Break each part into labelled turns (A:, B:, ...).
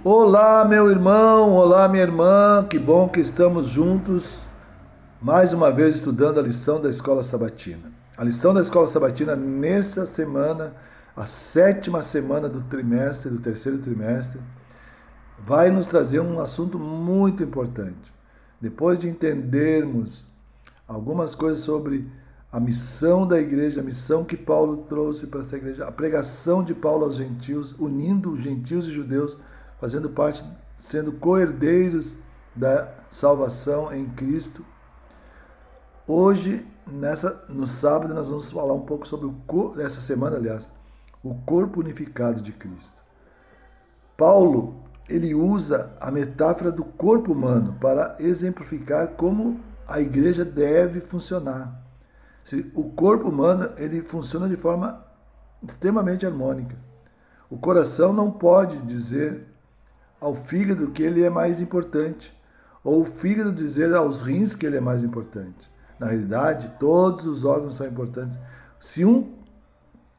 A: Olá, meu irmão, olá, minha irmã, que bom que estamos juntos mais uma vez estudando a lição da Escola Sabatina. A lição da Escola Sabatina nessa semana, a sétima semana do trimestre, do terceiro trimestre, vai nos trazer um assunto muito importante. Depois de entendermos algumas coisas sobre a missão da igreja, a missão que Paulo trouxe para essa igreja, a pregação de Paulo aos gentios, unindo gentios e judeus, fazendo parte, sendo co-herdeiros da salvação em Cristo. Hoje, no sábado, nós vamos falar um pouco sobre essa semana, aliás, o corpo unificado de Cristo. Paulo, ele usa a metáfora do corpo humano para exemplificar como a igreja deve funcionar. O corpo humano, ele funciona de forma extremamente harmônica. O coração não pode dizer ao fígado que ele é mais importante, ou o fígado dizer aos rins que ele é mais importante. Na realidade, todos os órgãos são importantes. Se um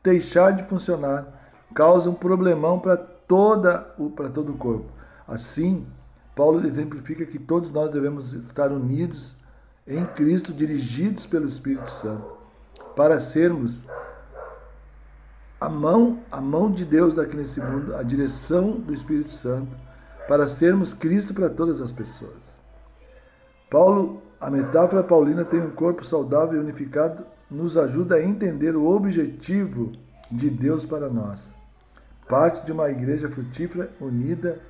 A: deixar de funcionar, causa um problemão para todo o corpo. Assim, Paulo exemplifica que todos nós devemos estar unidos em Cristo, dirigidos pelo Espírito Santo, para sermos a mão de Deus aqui nesse mundo, a direção do Espírito Santo, para sermos Cristo para todas as pessoas. A metáfora paulina tem um corpo saudável e unificado, nos ajuda a entender o objetivo de Deus para nós. Parte de uma igreja frutífera unida,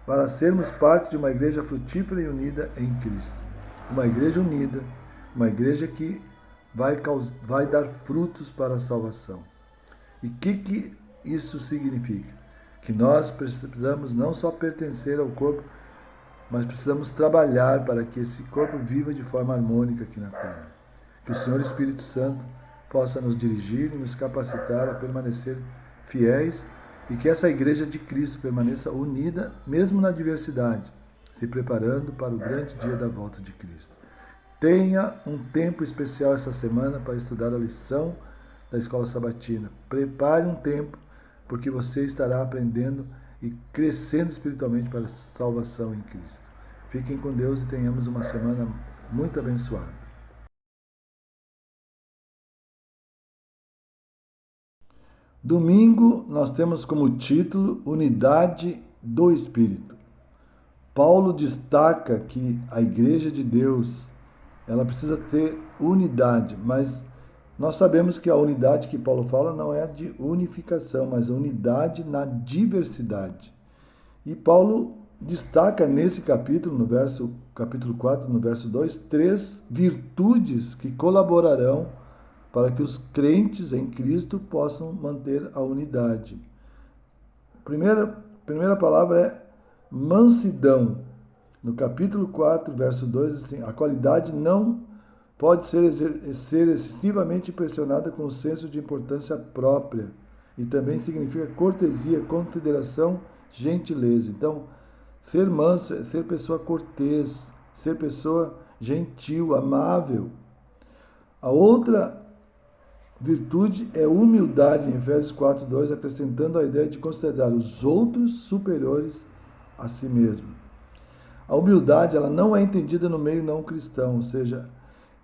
A: para sermos parte de uma igreja frutífera e unida em Cristo. Uma igreja unida, uma igreja que vai dar frutos para a salvação. E o que isso significa? Que nós precisamos não só pertencer ao corpo, mas precisamos trabalhar para que esse corpo viva de forma harmônica aqui na Terra. Que o Senhor Espírito Santo possa nos dirigir e nos capacitar a permanecer fiéis e que essa igreja de Cristo permaneça unida, mesmo na diversidade, se preparando para o grande dia da volta de Cristo. Tenha um tempo especial essa semana para estudar a lição da Escola Sabatina. Prepare um tempo, porque você estará aprendendo e crescendo espiritualmente para a salvação em Cristo. Fiquem com Deus e tenhamos uma semana muito abençoada. Domingo nós temos como título Unidade do Espírito. Paulo destaca que a igreja de Deus, ela precisa ter unidade, mas nós sabemos que a unidade que Paulo fala não é a de unificação, mas a unidade na diversidade. E Paulo destaca nesse capítulo, capítulo 4, no verso 2, 3 virtudes que colaborarão para que os crentes em Cristo possam manter a unidade. Primeira palavra é mansidão. No capítulo 4, verso 2, assim, a qualidade não pode ser excessivamente impressionada com o senso de importância própria. E também significa cortesia, consideração, gentileza. Então, ser manso é ser pessoa cortês, ser pessoa gentil, amável. A outra virtude é humildade, em Efésios 4:2, acrescentando a ideia de considerar os outros superiores a si mesmo. A humildade, ela não é entendida no meio não cristão, ou seja,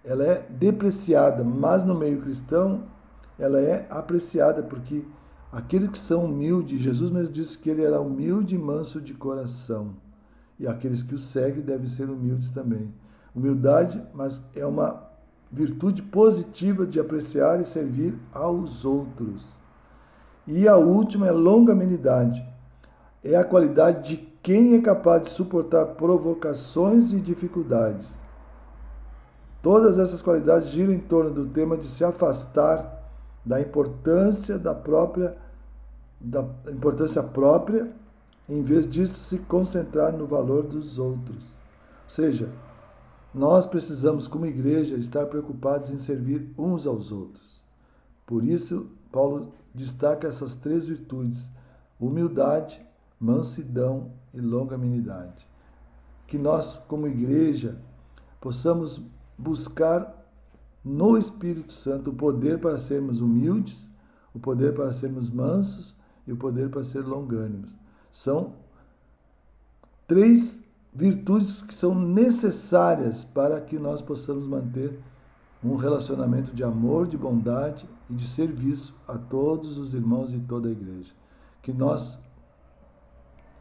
A: ela é depreciada, mas no meio cristão ela é apreciada, porque aqueles que são humildes, Jesus mesmo disse que ele era humilde e manso de coração, e aqueles que o seguem devem ser humildes também. Humildade, mas é uma virtude positiva de apreciar e servir aos outros. E a última é longanimidade. É a qualidade de quem é capaz de suportar provocações e dificuldades. Todas essas qualidades giram em torno do tema de se afastar da importância própria, em vez disso se concentrar no valor dos outros. Ou seja, nós precisamos, como igreja, estar preocupados em servir uns aos outros. Por isso, Paulo destaca essas 3 virtudes: humildade, mansidão e longanimidade. Que nós, como igreja, possamos buscar no Espírito Santo o poder para sermos humildes, o poder para sermos mansos e o poder para ser longânimos. São 3 virtudes que são necessárias para que nós possamos manter um relacionamento de amor, de bondade e de serviço a todos os irmãos e toda a igreja. Que nós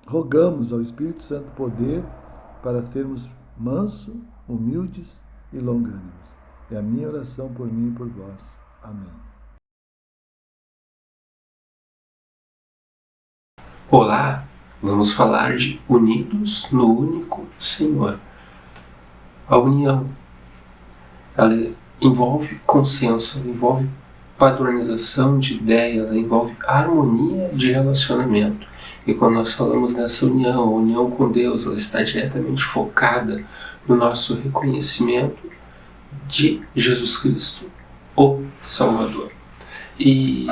A: rogamos ao Espírito Santo poder para sermos mansos, humildes e longânimos. É a minha oração por mim e por vós. Amém.
B: Olá, vamos falar de unidos no único Senhor. A união, ela envolve consenso, ela envolve padronização de ideia, ela envolve harmonia de relacionamento. E quando nós falamos nessa união, a união com Deus, ela está diretamente focada no nosso reconhecimento de Jesus Cristo, o Salvador. E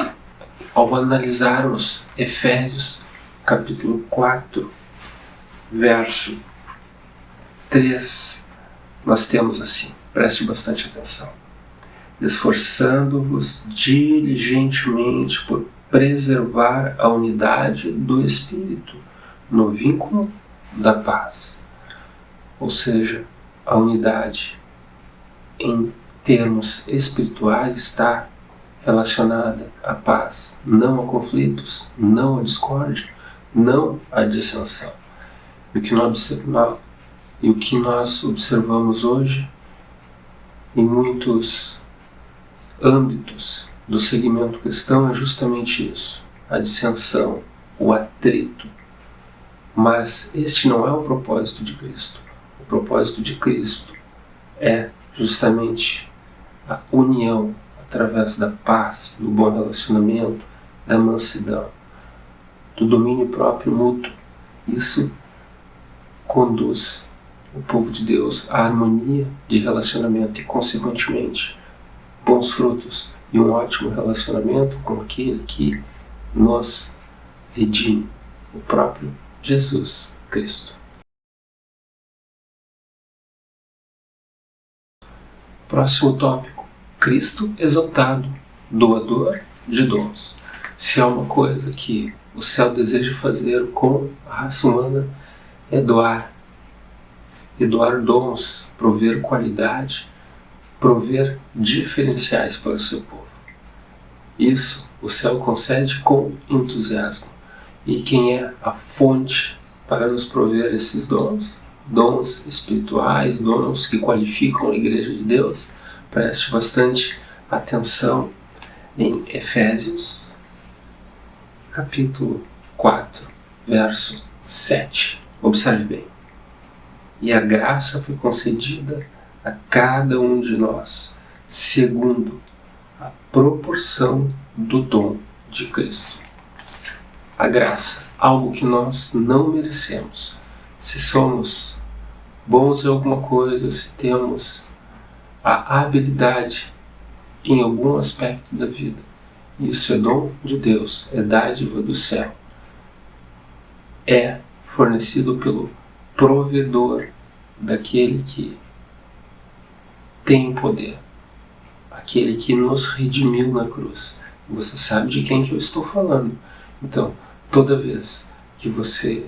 B: ao analisarmos Efésios capítulo 4, verso 3, nós temos assim, preste bastante atenção. Esforçando-vos diligentemente por preservar a unidade do Espírito no vínculo da paz. Ou seja, a unidade em termos espirituais está relacionada à paz, não a conflitos, não a discórdia, não a dissensão. E o que nós observamos hoje em muitos âmbitos do segmento cristão é justamente isso, a dissensão, o atrito. Mas este não é o propósito de Cristo. O propósito de Cristo é justamente a união através da paz, do bom relacionamento, da mansidão, do domínio próprio mútuo. Isso conduz o povo de Deus à harmonia de relacionamento e, consequentemente, bons frutos e um ótimo relacionamento com aquele que nos redime, o próprio Jesus Cristo. Próximo tópico: Cristo exaltado, doador de dons. Se há uma coisa que o céu deseja fazer com a raça humana é doar. E doar dons, prover qualidade, prover diferenciais para o seu povo. Isso o céu concede com entusiasmo. E quem é a fonte para nos prover esses dons? Dons espirituais, dons que qualificam a Igreja de Deus. Preste bastante atenção em Efésios, capítulo 4, verso 7. Observe bem. E a graça foi concedida a cada um de nós, segundo a proporção do dom de Cristo. A graça, algo que nós não merecemos. Se somos bons em alguma coisa, se temos a habilidade em algum aspecto da vida, isso é dom de Deus, é dádiva do céu. É fornecido pelo provedor daquele que tem poder, aquele que nos redimiu na cruz. Você sabe de quem que eu estou falando. Então, toda vez que você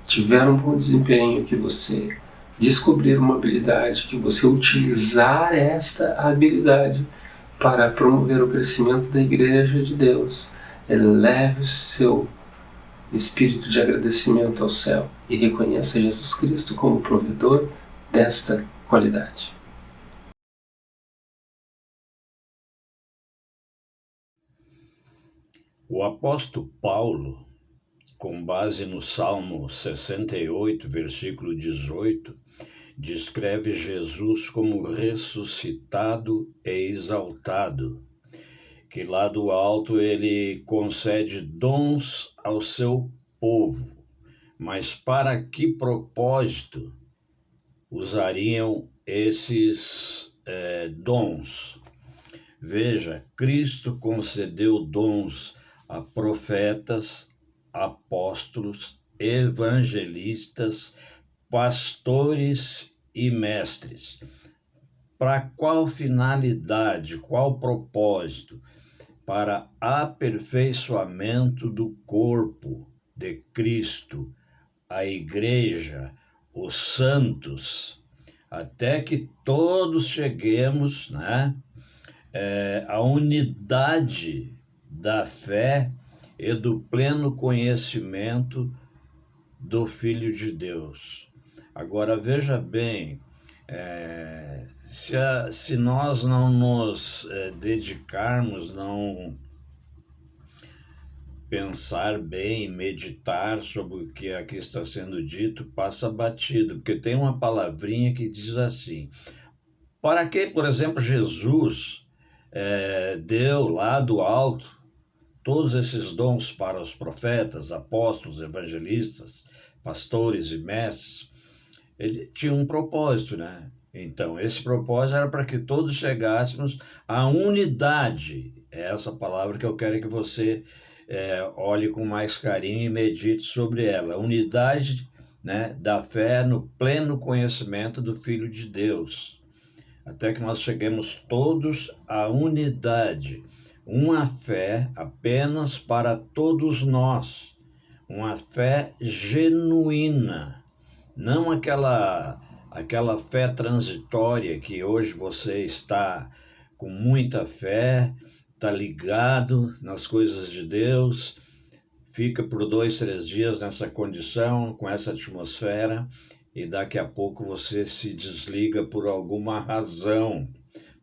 B: tiver um bom desempenho, que você descobrir uma habilidade, que você utilizar esta habilidade para promover o crescimento da Igreja de Deus, eleve o seu espírito de agradecimento ao céu e reconheça Jesus Cristo como provedor desta qualidade.
C: O apóstolo Paulo, com base no Salmo 68, versículo 18, descreve Jesus como ressuscitado e exaltado, que lá do alto ele concede dons ao seu povo. Mas para que propósito usariam esses dons? Veja, Cristo concedeu dons a profetas, apóstolos, evangelistas, pastores e mestres. Para qual finalidade, qual propósito? Para aperfeiçoamento do corpo, de Cristo, a igreja, os santos, até que todos cheguemos, né, à unidade da fé e do pleno conhecimento do Filho de Deus. Agora, veja bem, se nós não nos dedicarmos, não pensar bem, meditar sobre o que aqui está sendo dito, passa batido, porque tem uma palavrinha que diz assim: para que, por exemplo, Jesus deu lá do alto todos esses dons para os profetas, apóstolos, evangelistas, pastores e mestres? Ele tinha um propósito, né? Então, esse propósito era para que todos chegássemos à unidade. É essa palavra que eu quero que você olhe com mais carinho e medite sobre ela. Unidade, né, da fé no pleno conhecimento do Filho de Deus. Até que nós cheguemos todos à unidade. Uma fé apenas para todos nós. Uma fé genuína. Não aquela fé transitória que hoje você está com muita fé, está ligado nas coisas de Deus, fica por 2, 3 dias nessa condição, com essa atmosfera, e daqui a pouco você se desliga por alguma razão,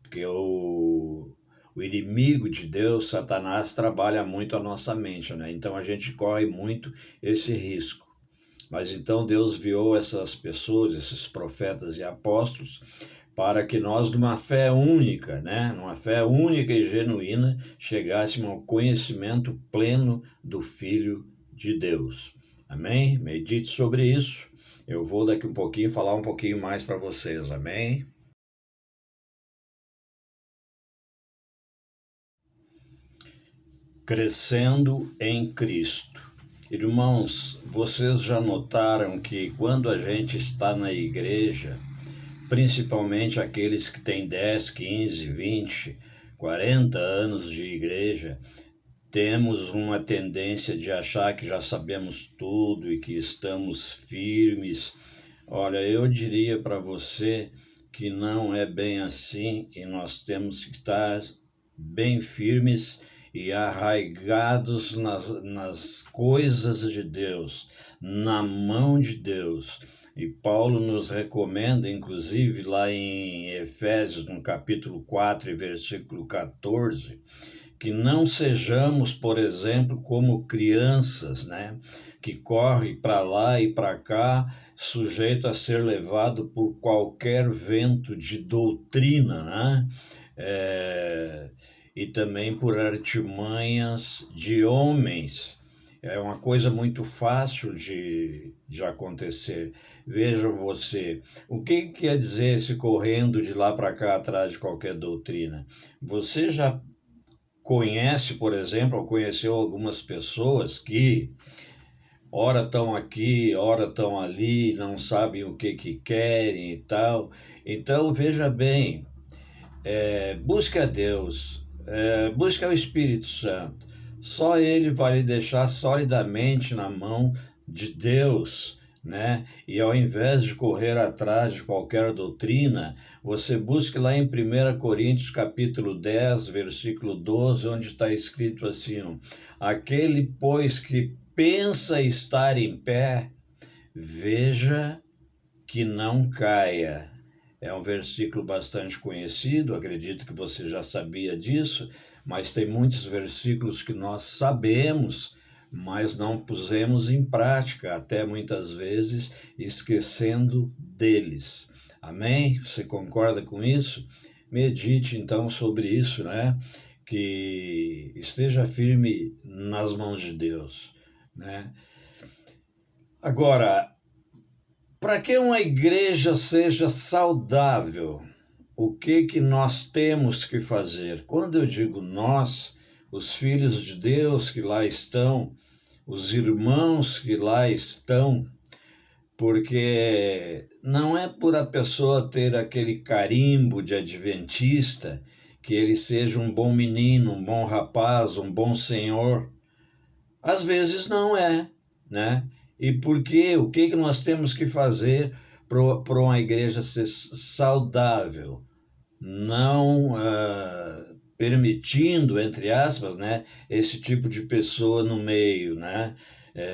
C: porque o inimigo de Deus, Satanás, trabalha muito a nossa mente, né? Então a gente corre muito esse risco. Mas então Deus enviou essas pessoas, esses profetas e apóstolos, para que nós, numa fé única, né, numa fé única e genuína, chegássemos ao conhecimento pleno do Filho de Deus. Amém? Medite sobre isso. Eu vou daqui um pouquinho falar um pouquinho mais para vocês. Amém? Crescendo em Cristo. Irmãos, vocês já notaram que quando a gente está na igreja, principalmente aqueles que têm 10, 15, 20, 40 anos de igreja, temos uma tendência de achar que já sabemos tudo e que estamos firmes. Olha, eu diria para você que não é bem assim e nós temos que estar bem firmes e arraigados nas coisas de Deus, na mão de Deus. E Paulo nos recomenda, inclusive lá em Efésios, no capítulo 4 e versículo 14, que não sejamos, por exemplo, como crianças, né, que correm para lá e para cá, sujeito a ser levado por qualquer vento de doutrina, né? E também por artimanhas de homens. É uma coisa muito fácil de acontecer. Vejam você, o que quer dizer esse correndo de lá para cá atrás de qualquer doutrina? Você já conhece, por exemplo, ou conheceu algumas pessoas que ora estão aqui, ora estão ali, não sabem o que querem e tal. Então, veja bem, busque a Deus, busque o Espírito Santo. Só Ele vai lhe deixar solidamente na mão de Deus, né? E ao invés de correr atrás de qualquer doutrina, você busque lá em 1 Coríntios capítulo 10, versículo 12, onde está escrito assim: aquele, pois, que pensa estar em pé, veja que não caia. É um versículo bastante conhecido, acredito que você já sabia disso, mas tem muitos versículos que nós sabemos, mas não pusemos em prática, até muitas vezes esquecendo deles. Amém? Você concorda com isso? Medite então sobre isso, né? Que esteja firme nas mãos de Deus, né? Agora, para que uma igreja seja saudável, o que nós temos que fazer? Quando eu digo nós, os filhos de Deus que lá estão, os irmãos que lá estão, porque não é por a pessoa ter aquele carimbo de adventista que ele seja um bom menino, um bom rapaz, um bom senhor. Às vezes não é, né? E por quê? O que nós temos que fazer para uma igreja ser saudável? Não permitindo, entre aspas, né, esse tipo de pessoa no meio, né?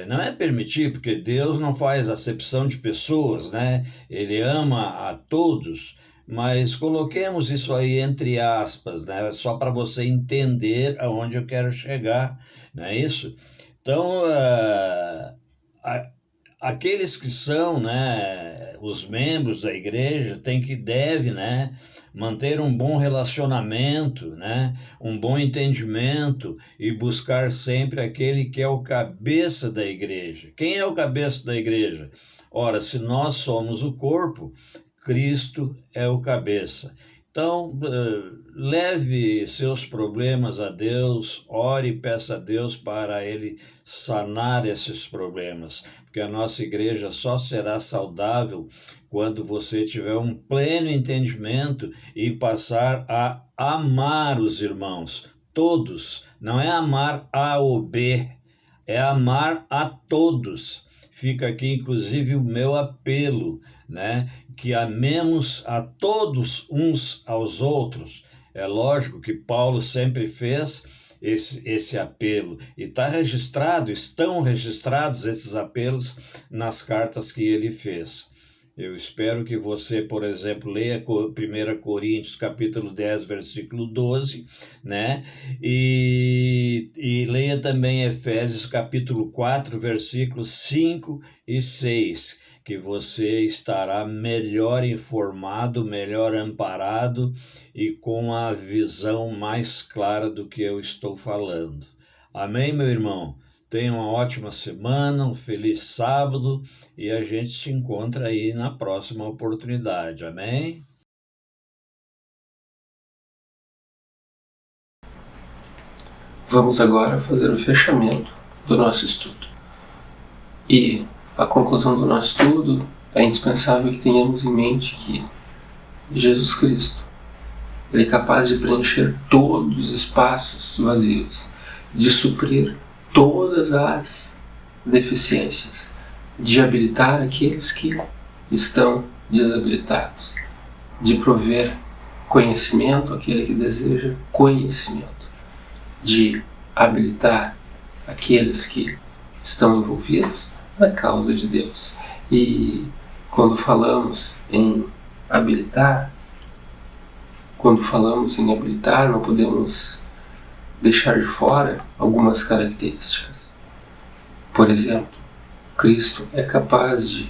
C: Não é permitir, porque Deus não faz acepção de pessoas, né? Ele ama a todos, mas coloquemos isso aí entre aspas, né? Só para você entender aonde eu quero chegar, não é isso? Então, aqueles que são, né, os membros da igreja deve, né, manter um bom relacionamento, né, um bom entendimento e buscar sempre aquele que é o cabeça da igreja. Quem é o cabeça da igreja? Ora, se nós somos o corpo, Cristo é o cabeça. Então, leve seus problemas a Deus, ore e peça a Deus para Ele sanar esses problemas, porque a nossa igreja só será saudável quando você tiver um pleno entendimento e passar a amar os irmãos, todos. Não é amar A ou B, é amar a todos. Fica aqui, inclusive, o meu apelo, né? Que amemos a todos uns aos outros. É lógico que Paulo sempre fez esse apelo e estão registrados esses apelos nas cartas que ele fez. Eu espero que você, por exemplo, leia 1 Coríntios capítulo 10, versículo 12, né? E leia também Efésios capítulo 4, versículos 5 e 6, que você estará melhor informado, melhor amparado e com a visão mais clara do que eu estou falando. Amém, meu irmão? Tenha uma ótima semana, um feliz sábado e a gente se encontra aí na próxima oportunidade. Amém?
B: Vamos agora fazer o fechamento do nosso estudo. E a conclusão do nosso estudo é indispensável que tenhamos em mente que Jesus Cristo, Ele é capaz de preencher todos os espaços vazios, de suprir todas as deficiências, de habilitar aqueles que estão desabilitados, de prover conhecimento àquele que deseja conhecimento, de habilitar aqueles que estão envolvidos na causa de Deus. E quando falamos em habilitar, não podemos deixar de fora algumas características. Por exemplo, Cristo é capaz de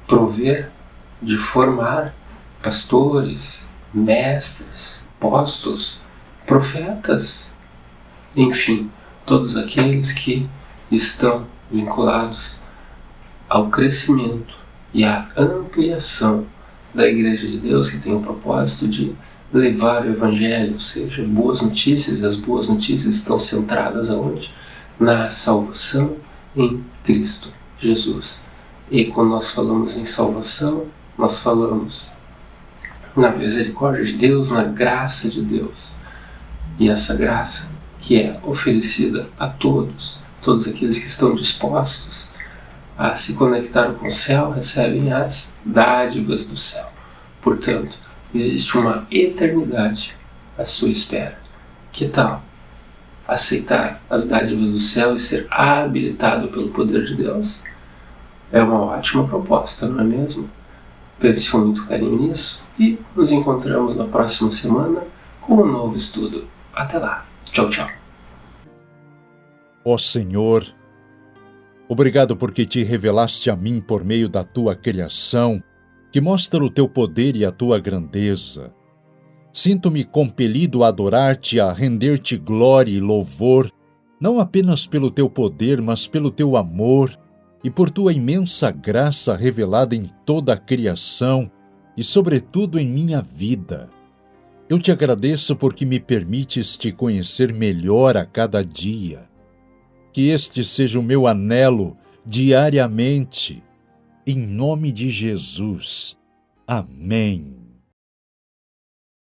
B: prover, de formar pastores, mestres, apóstolos, profetas, enfim, todos aqueles que estão vinculados ao crescimento e à ampliação da Igreja de Deus, que tem o propósito de levar o Evangelho, ou seja, boas notícias. As boas notícias estão centradas aonde? Na salvação em Cristo Jesus. E quando nós falamos em salvação, nós falamos na misericórdia de Deus, na graça de Deus. E essa graça que é oferecida a todos aqueles que estão dispostos a se conectar com o céu, recebem as dádivas do céu. Portanto, existe uma eternidade à sua espera. Que tal aceitar as dádivas do céu e ser habilitado pelo poder de Deus? É uma ótima proposta, não é mesmo? Pense com muito carinho nisso e nos encontramos na próxima semana com um novo estudo. Até lá. Tchau, tchau.
D: Ó Senhor, obrigado porque te revelaste a mim por meio da tua criação, que mostra o teu poder e a tua grandeza. Sinto-me compelido a adorar-te, a render-te glória e louvor, não apenas pelo teu poder, mas pelo teu amor e por tua imensa graça revelada em toda a criação e, sobretudo, em minha vida. Eu te agradeço porque me permites te conhecer melhor a cada dia. Que este seja o meu anelo diariamente. Em nome de Jesus. Amém.